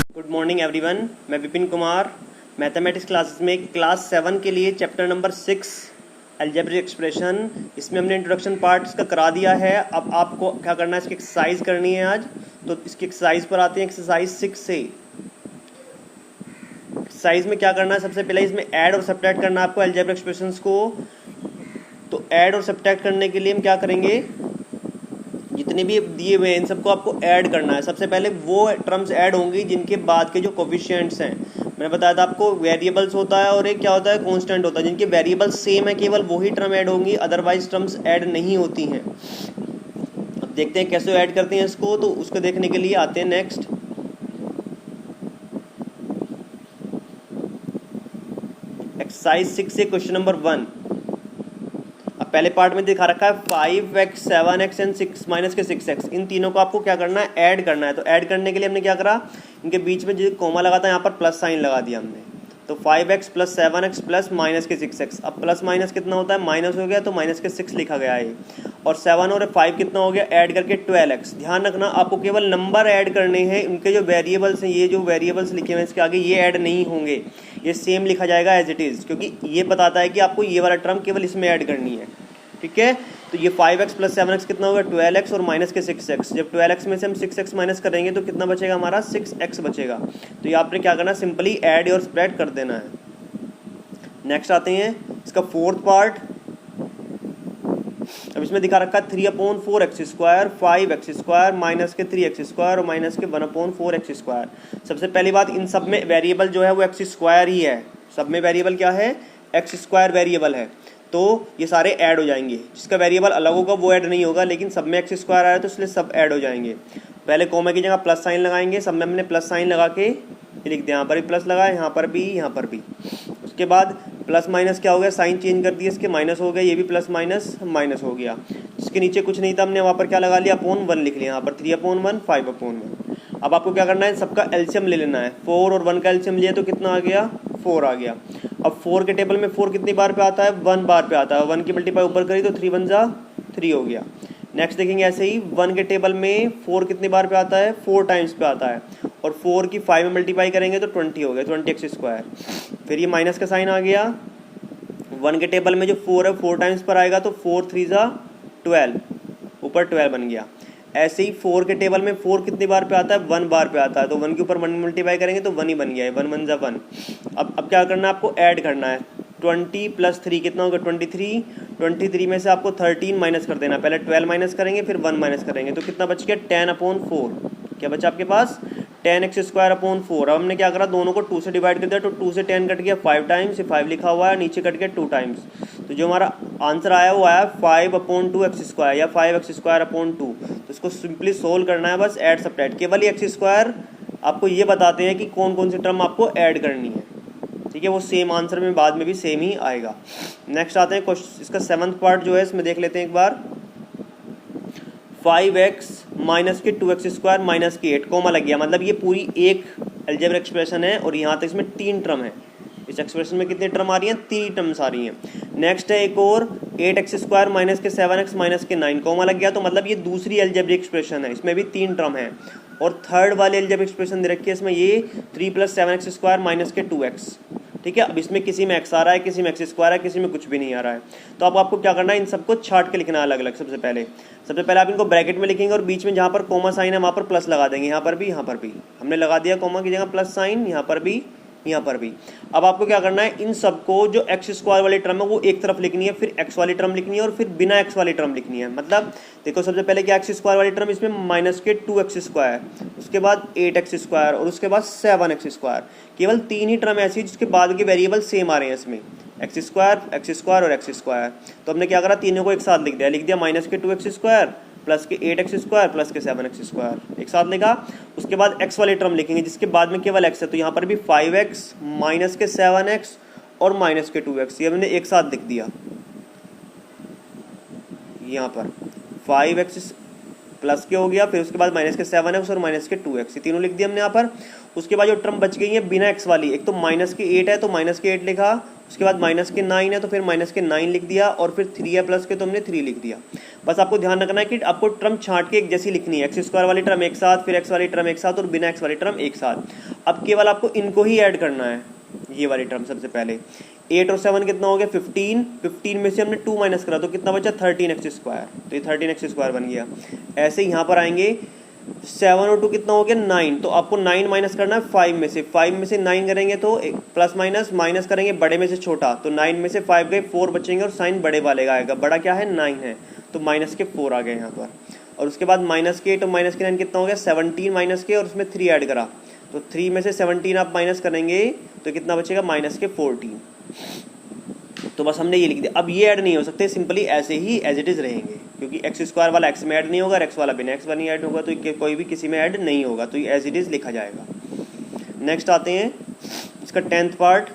Good morning everyone, मैं Vipin Kumar mathematics classes में class 7 के लिए चैप्टर नंबर 6 अलजेब्रिक एक्सप्रेशन, इसमें हमने इंट्रोडक्शन पार्ट इसका करा दिया है। अब आपको क्या करना है, इसकी एक्सरसाइज करनी है आज। तो इसकी एक्सरसाइज पर आते हैं। एक्सरसाइज 6 से एक्सरसाइज में क्या करना है, सबसे पहले इसमें ऐड और सब्ट्रैक्ट करना है आपको अलजेब्रिक एक्सप्रेशंस को। तो ऐड और सब्ट्रैक्ट करने के लिए हम क्या करेंगे, जितने भी दिए हुए हैं इन सबको आपको ऐड करना है। सबसे पहले वो टर्म्स ऐड होंगी जिनके बाद के जो कोफिशिएंट्स हैं, मैंने बताया था आपको वेरिएबल्स होता है और एक क्या होता है, कांस्टेंट होता है। जिनके वेरिएबल्स सेम है केवल वही टर्म ऐड होंगी, अदरवाइज टर्म्स ऐड नहीं होती हैं। अब देखते हैं कैसे ऐड करते हैं इसको। तो उसको देखने के लिए आते हैं नेक्स्ट एक्सरसाइज 6 से क्वेश्चन नंबर 1। अब पहले पार्ट में दिखा रखा है 5x 7x एंड 6 माइनस के 6x, इन तीनों को आपको क्या करना है, ऐड करना है। तो ऐड करने के लिए हमने क्या करा, इनके बीच में जो कोमा लगा था यहाँ पर प्लस साइन लगा दिया हमने। तो 5x plus 7x plus minus के 6x, अब प्लस माइनस कितना होता है, माइनस हो गया तो माइनस के 6 लिखा गया है। और 7 और 5 कितना हो गया, ऐड करके 12x। ध्यान रखना आपको केवल नंबर ऐड करने हैं, उनके जो वेरिएबल्स हैं, ये जो वेरिएबल्स लिखे हुए हैं इसके आगे ये ऐड नहीं होंगे, ये सेम लिखा जाएगा एज इट इज़, क्योंकि ये बताता है कि आपको ये वाला टर्म केवल इसमें ऐड करनी है। ठीक है, तो ये 5x प्लस 7x कितना होगा, 12x और माइनस के 6x। जब 12x में से हम 6x माइनस करेंगे तो कितना बचेगा हमारा, 6x बचेगा। तो ये आपने क्या करना, सिंपली ऐड और स्प्रेड कर देना है। नेक्स्ट आते हैं इसका फोर्थ पार्ट। अब इसमें दिखा रखा है 3/4x square 5x square minus के 3x स्क्वायर और माइनस के 1/4x स्क्वायर। सबसे पहली बात, इन सब में वेरिएबल जो है वो x स्क्वायर ही है। सब में वेरिएबल क्या है, x स्क्वायर वेरिएबल है। तो ये सारे ऐड हो जाएंगे। जिसका वेरिएबल अलग होगा वो ऐड नहीं होगा, लेकिन सब में एक्स स्क्वायर आया तो इसलिए सब ऐड हो जाएंगे। पहले कोमा की जगह प्लस साइन लगाएंगे, सब में हमने प्लस साइन लगा के लिख दिया। यहाँ पर भी प्लस लगा, यहाँ पर भी, यहाँ पर भी। उसके बाद प्लस माइनस क्या हो गया, साइन चेंज कर दिया, इसके माइनस हो गया, ये भी प्लस माइनस माइनस हो गया। जिसके नीचे कुछ नहीं था हमने वहाँ पर क्या लगा लिया, अपॉन 1 लिख लिया। यहाँ पर 3/1 5/1। अब आपको क्या करना है, सबका एलसीएम ले लेना है। 4 और 1 का एलसीएम लिया तो कितना आ गया, 4 आ गया। अब 4 के टेबल में 4 कितनी बार पे आता है, 1 बार पे आता है। 1 की मल्टीप्लाई ऊपर करी तो 3 1 जा 3 हो गया। नेक्स्ट देखेंगे ऐसे ही 1 के टेबल में 4 कितनी बार पे आता है, 4 टाइम्स पे आता है। और 4 की 5 में मल्टीप्लाई करेंगे तो 20 हो गया, 20x स्क्वायर। फिर ये माइनस का साइन आ गया। 1 के टेबल में जो 4 है 4 टाइम्स पर आएगा तो 4 3 जा 12, ऊपर 12 बन गया। ऐसे ही 4 के टेबल में 4 कितनी बार पे आता है, 1 बार पे आता है। तो 1 के ऊपर 1 मल्टीप्लाई करेंगे तो 1 ही बन गया है, 1 1 जा 1। अब क्या करना है, आपको ऐड करना है। 20 प्लस 3 कितना होगा, 23। 23 में से आपको 13 माइनस कर देना। पहले 12 माइनस करेंगे फिर 1 माइनस करेंगे तो कितना बच गया, 10/4। क्या बचा आपके पास, 10x स्क्वायर अपॉन 4। अब हमने क्या करा, दोनों को 2 से डिवाइड कर दिया तो 2 से 10 कट गया 5 टाइम्स, 5 लिखा हुआ है, नीचे कट गया 2 टाइम्स। तो जो हमारा आंसर आया वो आया 5/2x स्क्वायर या 5x स्क्वायर अपॉन 2। तो इसको सिंपली सोल्व करना है, बस ऐड सब्ट्रैक्ट। केवल ही x स्क्वायर आपको ये बताते हैं कि कौन कौन सी टर्म आपको ऐड करनी है। ठीक है, वो सेम आंसर में बाद में भी सेम ही आएगा। नेक्स्ट आते हैं क्वेश्चन, इसका 7th पार्ट जो है इसमें देख लेते हैं एक बार। 5x माइनस के 2x स्क्वायर माइनस के 8, कोमा लग गया, मतलब ये पूरी एक अलजेब्रिक एक्सप्रेशन है और यहाँ तक इसमें 3 टर्म है। इस एक्सप्रेशन में कितने टर्म आ रही हैं, 3 टर्म्स आ रही हैं। नेक्स्ट है एक और 8x स्क्वायर माइनस के 7x माइनस के 9, कोमा लग गया, तो मतलब ये दूसरी अलजेब्रिक एक्सप्रेशन है, इसमें भी 3 टर्म है। और थर्ड वाली अलजेब्रिक एक्सप्रेशन दे रखी है, इसमें ये 3 + 7x स्क्वायर माइनस के 2x। ठीक है, अब इसमें किसी में x आ रहा है, किसी में x स्क्वायर है, किसी में कुछ भी नहीं आ रहा है। तो अब आपको क्या करना है, इन सबको छाट के लिखना है अलग अलग। सबसे पहले आप इनको ब्रैकेट में लिखेंगे और बीच में जहाँ पर कोमा साइन है वहाँ पर प्लस लगा देंगे। यहाँ पर भी, यहाँ पर भी हमने लगा दिया कोमा की जगह प्लस साइन, यहाँ पर भी, यहाँ पर भी। अब आपको क्या करना है, इन सबको जो x स्क्वायर वाली टर्म है वो एक तरफ लिखनी है, फिर x वाली टर्म लिखनी है और फिर बिना x वाली टर्म लिखनी है। मतलब देखो, सबसे पहले क्या, x स्क्वायर वाली टर्म, इसमें माइनस के 2x स्क्वायर, उसके बाद 8x स्क्वायर और उसके बाद 7x स्क्वायर। केवल 3 ही टर्म ऐसी जिसके बाद के वेरिएबल सेम आ रहे हैं इसमें, x स्क्वायर और x स्क्वायर। तो हमने क्या करा, तीनों को एक साथ लिख दिया माइनस के 2x स्क्वायर प्लस के 8x स्क्वायर प्लस के 7x स्क्वायर, एक साथ लिखा। उसके बाद x वाली टर्म लिखेंगे जिसके बाद में केवल x है, तो यहाँ पर भी 5x माइनस के 7x और माइनस के 2x, ये हमने एक साथ लिख दिया। यहाँ पर 5x प्लस के हो गया, फिर उसके बाद माइनस के 7x और माइनस के 2x, ये तीनों लिख दिया हमने यहाँ पर। उसके बाद जो टर्म बच गई है बिना x वाली, एक तो माइनस के 8 है तो माइनस के 8 लिखा, उसके बाद माइनस के 9 है तो फिर माइनस के 9 लिख दिया, और फिर 3 है प्लस के तो हमने 3 लिख दिया। बस आपको ध्यान रखना है कि आपको टर्म छांट के एक जैसी लिखनी है, एक्स स्क्वायर वाली टर्म एक साथ, फिर एक्स वाली टर्म एक साथ और बिना एक्स वाली टर्म एक साथ। अब केवल आपको इनको ही ऐड करना है, ये वाली टर्म सबसे पहले। 8 और 7 कितना हो गया 15, 15 में से हमने 2 माइनस करा तो कितना बचा 13 एक्स स्क्वायर, तो ये 13 एक्स स्क्वायर बन गया। ऐसे यहाँ पर आएंगे 7 और 2 कितना हो गया 9, तो आपको 9 माइनस करना है 5 में से, 5 में से 9 करेंगे तो प्लस माइनस माइनस करेंगे बड़े में से छोटा, तो 9 में से 5 गए 4 बचेंगे और साइन बड़े वाले का आएगा, बड़ा क्या है 9 है, तो माइनस के 4 आ गए यहाँ पर। और उसके बाद माइनस के 8 और माइनस के 9 कितना हो गया 17 माइनस के, और उसमें 3 ऐड करा तो 3 में से 17 आप माइनस करेंगे तो कितना बचेगा माइनस के 14। तो बस हमने ये लिख दिया। अब ये ऐड नहीं हो सकते, सिंपली ऐसे ही एज इट इज रहेंगे, क्योंकि एक्स स्क्वायर वाला एक्स में ऐड नहीं होगा, एक्स वाला बिना एक्स वाला नहीं ऐड होगा, तो कोई भी किसी में ऐड नहीं होगा, तो ये एज इट इज लिखा जाएगा। नेक्स्ट आते हैं इसका 10th पार्ट।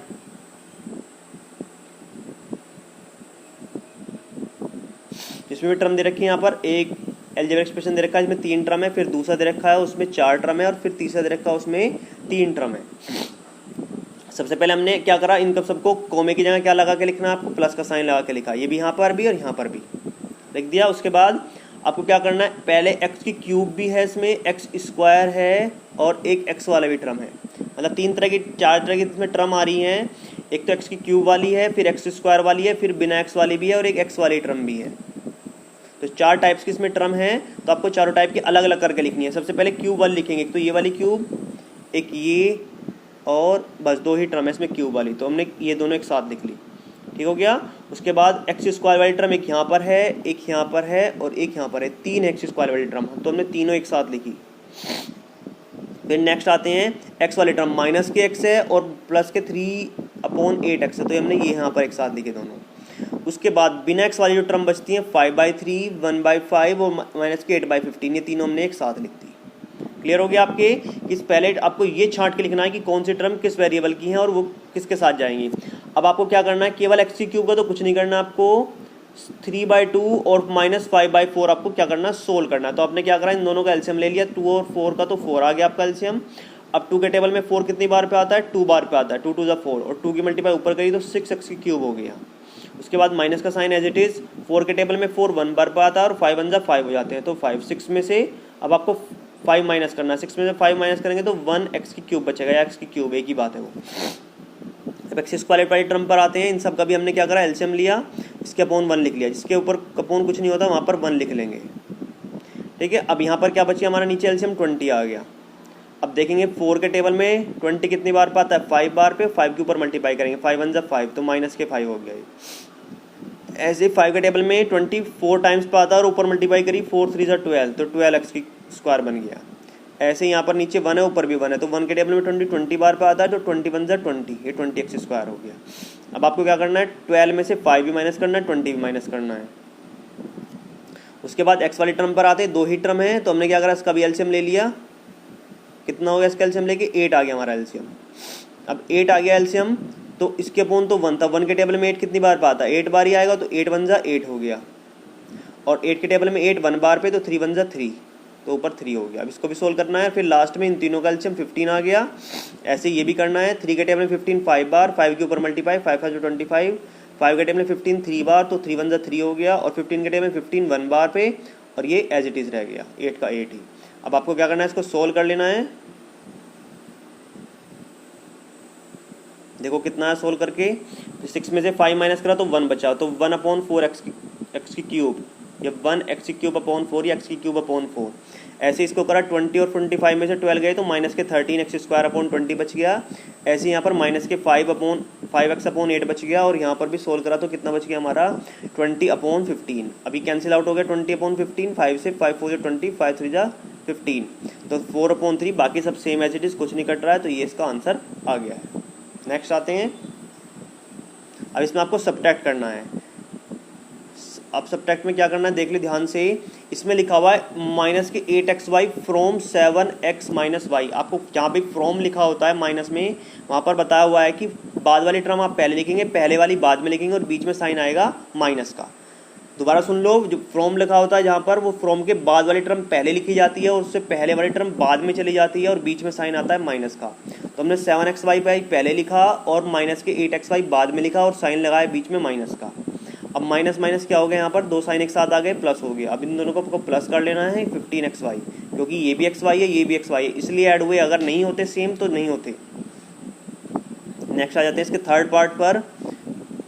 जिसमें भी टर्म दे रखी है, यहाँ पर एक अलजेब्रिक एक्सप्रेशन दे रखा है जिसमें 3 टर्म है, फिर दूसरा दे रखा है उसमें 4 टर्म है, और फिर तीसरा दे रखा है उसमें 3 टर्म है। सबसे पहले हमने क्या करा, इन सबको कोमे की जगह क्या लगा के लिखना है आपको, प्लस का साइन लगा के लिखा, ये भी यहाँ पर भी और यहाँ पर भी लिख दिया। उसके बाद आपको क्या करना है, पहले एक्स की क्यूब भी है इसमें, एक्स स्क्वायर है और एक एक्स वाला भी टर्म है, मतलब 4 तरह की इसमें टर्म आ रही हैं। एक तो एक्स की क्यूब वाली है, फिर एक्स स्क्वायर वाली है, फिर बिना एक्स वाली भी है और एक एक्स वाली टर्म भी है। तो 4 टाइप्स की इसमें टर्म है, तो आपको चारों टाइप की अलग अलग करके लिखनी है। सबसे पहले क्यूब वाली लिखेंगे, एक तो ये वाली क्यूब, एक ये, और बस 2 ही टर्म है इसमें क्यूब वाली, तो हमने ये दोनों एक साथ लिख ली, ठीक हो गया। उसके बाद एक्स स्क्वायर वाली टर्म एक यहाँ पर है, एक यहाँ पर है और एक यहाँ पर है, 3 एक्स स्क्वायर वाली टर्म, तो हमने तीनों एक साथ लिखी। फिर नेक्स्ट आते हैं एक्स वाली टर्म, माइनस के एक्स है और प्लस के 3/8x है, तो हमने ये यहाँ पर एक साथ लिखे दोनों। उसके बाद बिना एक्स वाली जो टर्म बचती है 5/3, 1/5 और माइनस के 8/15, ये तीनों हमने एक साथ लिख दी। क्लियर हो गया आपके, कि पहले आपको ये छांट के लिखना है कि कौन सी टर्म किस वेरिएबल की है और वो किसके साथ जाएंगी। अब आपको क्या करना है, केवल एक्स की क्यूब का तो कुछ नहीं करना आपको, 3/2 और -5/4 आपको क्या करना है सोल्व करना है। तो आपने क्या करा, इन दोनों का एलसीएम ले लिया, 2 और 4 का, तो 4 आ गया आपका एलसीएम। अब 2 के टेबल में 4 कितनी बार पे आता है 2 बार पे आता है, 2 2 4 और 2 की मल्टीप्लाई ऊपर करी तो 6x की क्यूब हो गया। उसके बाद माइनस का साइन एज इट इज, 4 के टेबल में 4 1 बार पे आता है और 5 1 5 हो जाते हैं, तो 5 6 में से अब आपको 5 माइनस करना है, 6 में से 5 माइनस करेंगे तो 1x की क्यूब बचेगा, या x की क्यूब एक ही बात है वो। अब एक्स स्क्वायर वाली टर्म पर आते हैं, इन सब का भी हमने क्या करा एलसीएम लिया, इसके अपॉन 1 लिख लिया, जिसके ऊपर अपॉन कुछ नहीं होता वहाँ पर 1 लिख लेंगे, ठीक है। अब यहाँ पर क्या बची हमारा नीचे एलसीएम 20 आ गया। अब देखेंगे 4 के टेबल में 20 कितनी बार पे आता है 5 बार पे, 5 के ऊपर मल्टीप्लाई करेंगे, 5 1 5 तो माइनस के 5 हो गया। ऐसे 5 के टेबल में 24 टाइम्स पे आता है और ऊपर मल्टीप्लाई करी 4 3 12, तो 12x की स्क्वायर बन गया। ऐसे यहाँ पर नीचे 1 है ऊपर भी 1 है, तो 1 के टेबल में 20 बार पे आता है, तो 20 1 20, ये 20x स्क्वायर हो गया। अब आपको क्या करना है, 12 में से 5 भी माइनस करना है, 20 भी माइनस करना है। उसके बाद एक्स वाली टर्म पर आते हैं, 2 ही टर्म है, तो हमने क्या करा इसका भी एलसीएम ले लिया, कितना हो गया इसका एलसीएम लेके 8 आ गया हमारा एलसीएम। अब 8 आ गया एलसीएम, तो इसके अपॉन तो 1 था, 1 के टेबल में 8 कितनी बार पे आता है 8 बार ही आएगा, तो 8 1 8 हो गया, और 8 के टेबल में 8 1 बार पे, तो 3 1 3, तो ऊपर 3 हो गया। अब इसको भी सोल्व करना है, फिर लास्ट में इन तीनों का एलसीएम 15 आ गया। ऐसे ये भी करना है, 3 के टेबल में 15 5 बार, 5 के ऊपर मल्टीप्लाई 5 5 25, 5 के टेबल में 15 3 बार, तो 3 1 3 हो गया, और 15 के टेबल में 15 1 बार पे, और ये एज इट इज रह गया 8 का 8 ही। अब आपको क्या करना है, इसको सोल्व कर लेना है। देखो कितना है सोल्व करके, 6 में से 5 माइनस करा तो 1 बचा, तो 1/4 एक्स की क्यूब, या 1x की क्यूब अपॉन 4 या x की क्यूब अपॉन 4। ऐसे इसको करा 20 और 25 में से 12 गए तो माइनस के 13x स्क्वायर अपॉन 20 बच गया। ऐसे यहाँ पर माइनस के 5x अपॉन 8 बच गया, और यहाँ पर भी सोल्व करा तो कितना बच गया हमारा 20/15। अभी कैंसिल आउट हो गया 20/15, 5 से 5 4 20, 5 3 15, तो 4/3, बाकी सब सेम एज इट इज, कुछ नहीं कट रहा है, तो ये इसका आंसर आ गया है। नेक्स्ट आते हैं, अब इसमें आपको सब्ट्रैक्ट करना है। अब सब्ट्रैक्ट में क्या करना है देख ली ध्यान से, इसमें लिखा हुआ है माइनस के 8xy from 7x minus Y. आपको जहाँ पे फ्रॉम लिखा होता है माइनस में, वहाँ पर बताया हुआ है कि बाद वाली टर्म आप पहले लिखेंगे, पहले वाली बाद में लिखेंगे, और बीच में साइन आएगा माइनस का। दोबारा सुन लो, जो फ्रॉम लिखा होता है जहाँ पर, वो फ्रॉम के बाद वाली टर्म पहले लिखी जाती है और उससे पहले वाली टर्म बाद में चली जाती है और बीच में साइन आता है माइनस का। तो हमने 7xy पहले लिखा और माइनस के 8xy बाद में लिखा और साइन लगाया बीच में माइनस का। अब माइनस माइनस क्या हो गया, यहाँ पर दो साइन एक साथ आ गए, प्लस हो गया। अब इन दोनों को आपको प्लस कर लेना है 15xy, क्योंकि ये भी xy है ये भी xy है, इसलिए ऐड हुए। अगर नहीं होते सेम तो नहीं होते। नेक्स्ट आ जाते हैं इसके थर्ड पार्ट पर।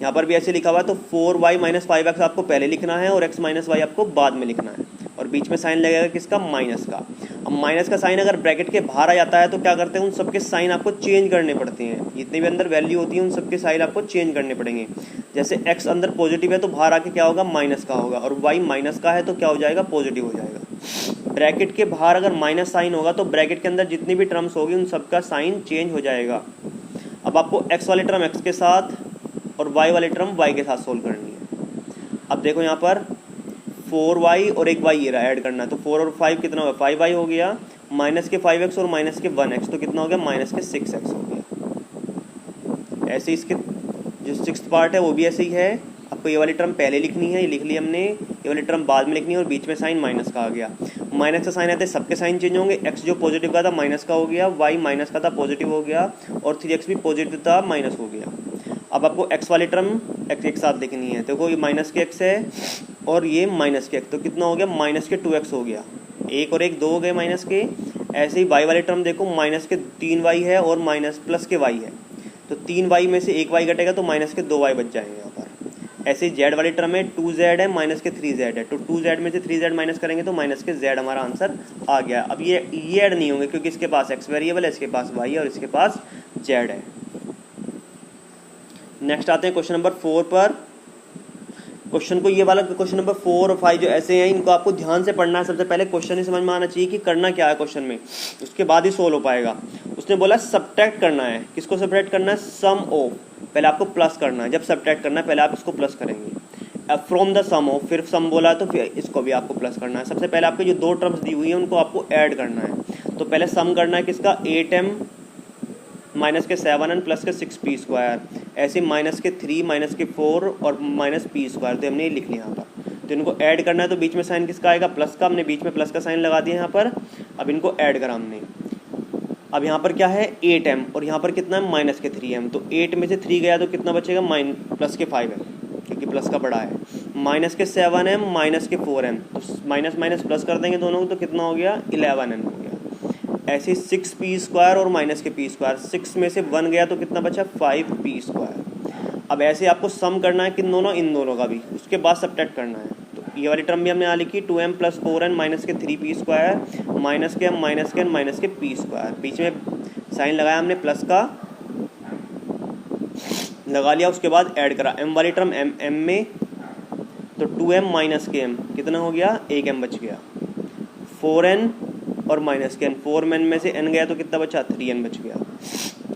यहाँ पर भी ऐसे लिखा हुआ है, तो 4y माइनस 5x आपको पहले लिखना है और x माइनस वाई आपको बाद में लिखना है और बीच में साइन लगेगा किसका, माइनस का। अब माइनस का साइन अगर ब्रैकेट के बाहर आ जाता है तो क्या करते हैं, उन सबके साइन आपको चेंज करने पड़ते हैं। जितने भी अंदर वैल्यू होती है उन सबके साइन आपको चेंज करने पड़ेंगे। जैसे x अंदर पॉजिटिव है तो बाहर आके क्या होगा, माइनस का होगा, और y माइनस का है तो क्या हो जाएगा, पॉजिटिव हो जाएगा। ब्रैकेट के बाहर अगर माइनस साइन होगा तो ब्रैकेट के अंदर जितनी भी टर्म्स होगी उन सबका साइन चेंज हो जाएगा। अब आपको x वाली टर्म x के साथ और y वाली टर्म y के साथ सोल्व करनी है। अब देखो यहाँ पर 4y और एक y ये रहा, ऐड करना है। तो 4 और 5 कितना होगा, 5y हो गया, माइनस के 5x और माइनस के 1x तो कितना हो गया, माइनस के 6x हो गया। ऐसे इसके जो सिक्स्थ पार्ट है वो भी ऐसे ही है। आपको ये वाली टर्म पहले लिखनी है, ये लिख ली हमने, ये वाली टर्म बाद में लिखनी है और बीच में साइन माइनस का आ गया। माइनस का साइन आते सबके साइन चेंज होंगे। x जो पॉजिटिव का था माइनस का हो गया, y माइनस का था पॉजिटिव हो गया और 3x भी पॉजिटिव था माइनस हो गया। अब आपको x वाली टर्म x एक साथ लिखनी है। देखो ये माइनस के x है और ये माइनस के x, तो कितना हो गया, माइनस के 2x हो गया। एक और एक दो हो गए माइनस के। ऐसे ही y वाली टर्म देखो, माइनस के 3y है और माइनस प्लस के y है, तो 3y में से एक y घटेगा तो माइनस के 2y बच जाएंगे यहाँ पर। ऐसे ही z वाली टर्म है, 2z है माइनस के 3z है, तो 2z में से 3z माइनस करेंगे तो माइनस के z हमारा आंसर आ गया। अब ये ऐड नहीं होंगे क्योंकि इसके पास x वेरिएबल है, इसके पास y है और इसके पास z है। नेक्स्ट आते हैं क्वेश्चन नंबर 4 पर। क्वेश्चन को ये वाला क्वेश्चन नंबर 4 और 5 जो ऐसे हैं इनको आपको ध्यान से पढ़ना है। सबसे पहले क्वेश्चन ही समझ में आना चाहिए कि करना क्या है क्वेश्चन में, उसके बाद ही सोल्व हो पाएगा। उसने बोला सब्ट्रैक्ट करना है। किसको सब्ट्रैक्ट करना है, सम ऑफ। पहले आपको प्लस करना है, जब सब्ट्रैक्ट करना है पहले आप इसको प्लस करेंगे। अब फ्रॉम द सम ऑफ, फिर सम बोला तो फिर इसको भी आपको प्लस करना है। सबसे पहले आपको जो दो टर्म्स दी हुई है उनको आपको ऐड करना है। तो पहले सम करना है किसका, 8m माइनस के 7n प्लस के 6p स्क्वायर, ऐसे माइनस के 3 माइनस के 4 और माइनस p स्क्वायर, तो हमने ये लिख लिया यहाँ पर। तो इनको ऐड करना है तो बीच में साइन किसका आएगा, प्लस का। हमने बीच में प्लस का साइन लगा दिया यहाँ पर। अब इनको ऐड करा हमने। अब यहाँ पर क्या है, 8m और यहाँ पर कितना है, माइनस के 3m। तो 8 में से 3 गया तो कितना बचेगा, प्लस के 5m, क्योंकि प्लस का बड़ा है। माइनस के 7m माइनस के 4m, तो माइनस माइनस प्लस कर देंगे दोनों, तो कितना हो गया, 11n हो गया। ऐसे 6p स्क्वायर और माइनस के p स्क्वायर, 6 में से 1 गया तो कितना बचा, 5p स्क्वायर। अब ऐसे आपको सम करना है किन दोनों, इन दोनों का भी, उसके बाद सब्ट्रैक्ट करना है। तो ये वाली टर्म भी हमने यहाँ लिखी, 2m प्लस 4n माइनस के 3p स्क्वायर माइनस के m माइनस के n माइनस के p स्क्वायर। बीच में साइन लगाया हमने प्लस का, लगा लिया, उसके बाद ऐड करा। m वाली टर्म m में, तो 2m माइनस के m कितना हो गया, 1m बच गया। 4n और माइनस के n, 4m में से n गया तो कितना बचा, 3n बच गया।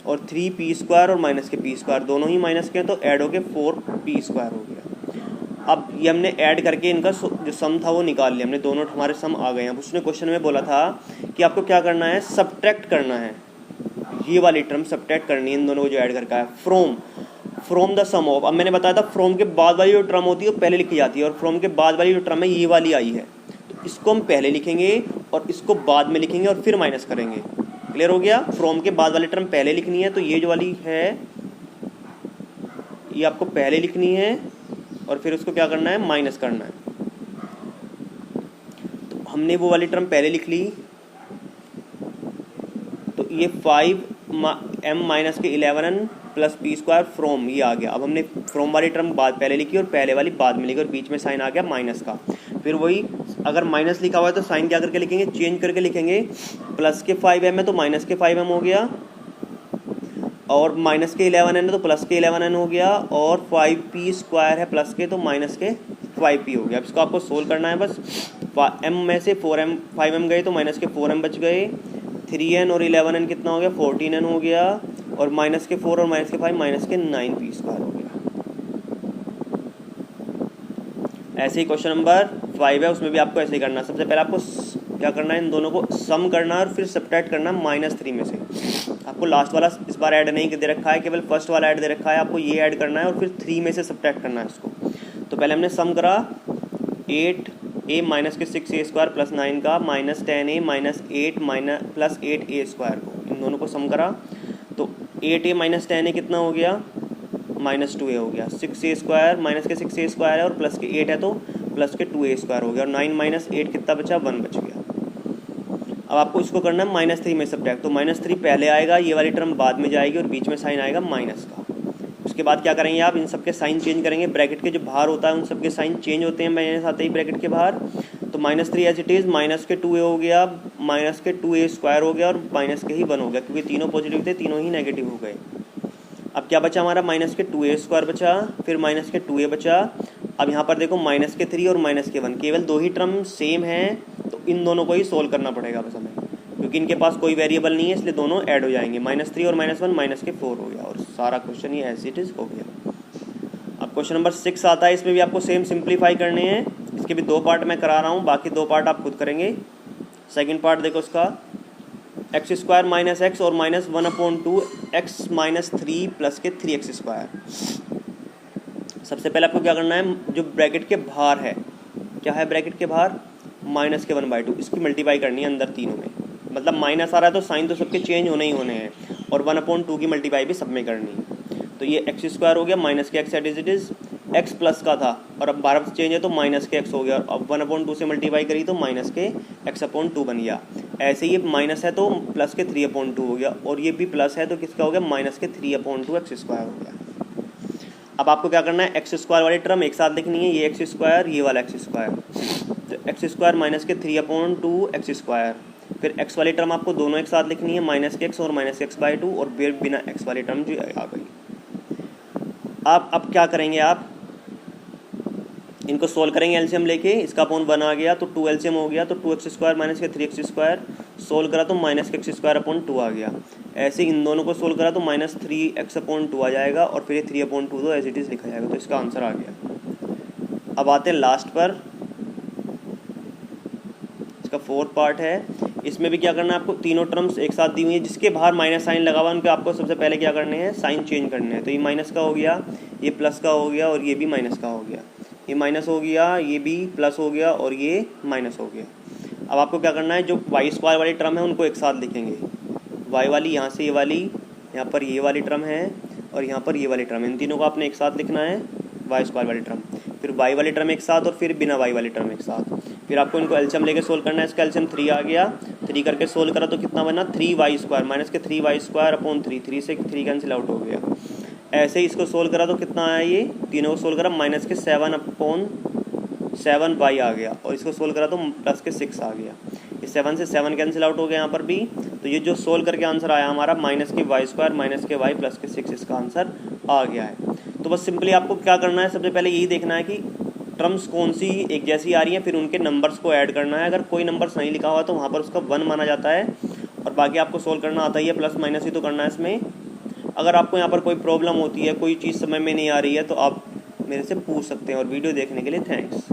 और 3p स्क्वायर और माइनस के p स्क्वायर दोनों ही माइनस के हैं तो ऐड हो के 4p स्क्वायर हो गया। अब ये हमने ऐड करके इनका जो सम था वो निकाल लिया हमने, दोनों हमारे सम आ गए हैं। अब उसने क्वेश्चन में बोला था कि आपको क्या करना है, सब्ट्रैक्ट करना है। ये वाली टर्म सब्ट्रैक्ट करनी है इन दोनों को जो ऐड करके है, फ्रॉम द सम ऑफ। अब मैंने बताया था फ्रॉम के बाद वाली जो टर्म होती है वो पहले लिखी जाती है, और फ्रॉम के बाद वाली जो टर्म है ये वाली आई है, तो इसको हम पहले लिखेंगे और इसको बाद में लिखेंगे और फिर माइनस करेंगे। क्लियर हो गया। फ्रॉम के बाद वाली टर्म पहले लिखनी है, तो ये जो वाली है ये आपको पहले लिखनी है और फिर उसको क्या करना है, माइनस करना है। तो हमने वो वाली टर्म पहले लिख ली, तो ये 5m माइनस के 11n plus p square from, ये आ गया। अब हमने फ्रॉम वाली टर्म बाद पहले लिखी और पहले वाली बाद में लिखी और बीच में साइन आ गया माइनस का। फिर वही, अगर माइनस लिखा हुआ है तो साइन क्या करके लिखेंगे, चेंज करके लिखेंगे। प्लस के 5m है तो माइनस के 5m हो गया, और माइनस के 11n है तो प्लस के 11n हो गया, और 5p स्क्वायर है प्लस के तो माइनस के 5p हो गया। अब इसको आपको सोल्व करना है बस। m में से 5m गए तो माइनस के 4m बच गए, 3n और 11n कितना हो गया, 14n हो गया, और माइनस के 4 और माइनस के 5 माइनस के 9p स्क्वायर हो गया। ऐसे ही क्वेश्चन नंबर 5 है, उसमें भी आपको ऐसे ही करना है। सबसे पहले आपको क्या करना है, इन दोनों को सम करना है और फिर सब्ट्रैक्ट करना है -3 में से। आपको लास्ट वाला इस बार ऐड नहीं दे रखा है, केवल फर्स्ट वाला ऐड दे रखा है। आपको ये ऐड करना है और फिर 3 में से सब्ट्रैक्ट करना है इसको। तो पहले हमने सम करा 8a माइनस के 6a² प्लस 9 का minus 10a minus 8 minus plus 8a² को इन दोनों को सम करा तो 8a माइनस 10a कितना हो गया, -2a हो गया। 6a² माइनस के 6a² है और प्लस के 8 है तो प्लस के 2a² हो गया और 9 माइनस 8 कितना बचा, 1 बच गया। अब आपको इसको करना है -3 में सब्ट्रैक्ट, तो -3 पहले आएगा, ये वाली टर्म बाद में जाएगी और बीच में साइन आएगा माइनस का। उसके बाद क्या करेंगे आप, इन सब के साइन चेंज करेंगे, ब्रैकेट के जो बाहर होता है उन सब के साइन चेंज होते हैं माइनस आते ही ब्रैकेट के बाहर। तो -3 एज इट इज़, माइनस के 2a हो गया, माइनस के 2a² हो गया और माइनस के ही 1 हो गया, क्योंकि तीनों पॉजिटिव थे, तीनों ही नेगेटिव हो गए। अब क्या बचा हमारा, माइनस के 2a² बचा, फिर माइनस के 2a बचा। अब यहाँ पर देखो माइनस के 3 और माइनस के 1, केवल दो ही टर्म सेम हैं तो इन दोनों को ही सोल्व करना पड़ेगा बस हमें, क्योंकि इनके पास कोई वेरिएबल नहीं है इसलिए दोनों ऐड हो जाएंगे। -3 और -1 माइनस के 4 हो गया और सारा क्वेश्चन ये एज इट इज़ हो गया। अब क्वेश्चन नंबर 6 आता है, इसमें भी आपको सेम सिंप्लीफाई करने हैं। इसके भी 2 पार्ट मैं करा रहा हूँ, बाकी 2 पार्ट आप खुद करेंगे। सेकेंड पार्ट देखो उसका, x² माइनस x और -1/2 x माइनस 3 प्लस के 3x²। सबसे पहले आपको क्या करना है, जो ब्रैकेट के बाहर है, क्या है ब्रैकेट के बाहर, -1/2, इसकी मल्टीप्लाई करनी है अंदर तीनों में। मतलब माइनस आ रहा है तो साइन तो सबके चेंज होने ही होने हैं और 1/2 की मल्टीप्लाई भी सब में करनी है। तो ये x² हो गया, माइनस के x as it is, x plus का था और अब 12 चेंज है तो माइनस के x हो गया, और अब 1/2 से मल्टीप्लाई करी तो माइनस के x/2 बन गया। ऐसे ये माइनस है तो प्लस के 3/2 हो गया, और ये भी प्लस है तो किसका हो गया, माइनस के 3/2 x² हो गया। अब आपको क्या करना है, x² वाली टर्म एक साथ लिखनी है, ये x², ये वाला x², तो x² माइनस के 3/2 x²। फिर x वाली टर्म आपको दोनों एक साथ लिखनी है, माइनस के x और माइनस के x/2, और फिर बिना x वाली टर्म जो आ गई। आप अब क्या करेंगे, आप इनको सोल्व करेंगे एलसीएम लेके, इसका अपॉन 1 आ गया तो 2 एलसीएम हो गया, तो 2x² माइनस के 3x², सोल्व करा तो माइनस के x²/2 आ गया। ऐसे इन दोनों को सोल्व करा तो -3x/2 आ जाएगा और फिर ये 3/2 तो एज इट इज़ लिखा जाएगा, तो इसका आंसर आ गया। अब आते हैं लास्ट पर, इसका 4th पार्ट है। इसमें भी क्या करना है आपको, तीनों टर्म्स एक साथ दी हुई है, जिसके बाहर माइनस साइन लगा हुआ है उनके आपको सबसे पहले क्या करने हैं, साइन चेंज करने हैं। तो ये माइनस का हो गया, ये प्लस का हो गया और ये भी माइनस का हो गया, ये माइनस हो गया, ये भी प्लस हो गया और ये माइनस हो गया। अब आपको क्या करना है, जो y² वाली टर्म है उनको एक साथ लिखेंगे, y वाली यहाँ से ये वाली, यहाँ पर ये वाली टर्म है और यहाँ पर ये वाली टर्म है, इन तीनों को आपने एक साथ लिखना है, y² वाली टर्म, फिर y वाली टर्म एक साथ और फिर बिना y वाली टर्म एक साथ। फिर आपको इनको एलसीएम लेके सोल्व करना है, इसका एलसीएम 3 आ गया, 3 करके सोल्व करा तो कितना बना, 3y² माइनस के 3y²/3, 3 से 3 कैंसिल आउट हो गया। ऐसे ही इसको सोल्व करा तो कितना आया, ये तीनों को सोल्व करा माइनस के 7/7y आ गया, और इसको सोल्व करा तो प्लस के 6 आ गया। इस 7 से 7 कैंसिल आउट हो गया यहाँ पर भी, तो ये जो सोल्व करके आंसर आया हमारा माइनस के y² माइनस के y प्लस के 6, इसका आंसर आ गया है। तो बस सिंपली आपको क्या करना है, सबसे पहले यही देखना है कि टर्म्स कौन सी एक जैसी आ रही हैं, फिर उनके नंबर्स को ऐड करना है। अगर कोई नंबर्स नहीं लिखा हुआ तो वहाँ पर उसका 1 माना जाता है, और बाकी आपको सोल्व करना आता ही है, प्लस माइनस ही तो करना है इसमें। अगर आपको यहाँ पर कोई प्रॉब्लम होती है, कोई चीज़ समझ में नहीं आ रही है तो आप मेरे से पूछ सकते हैं। और वीडियो देखने के लिए थैंक्स।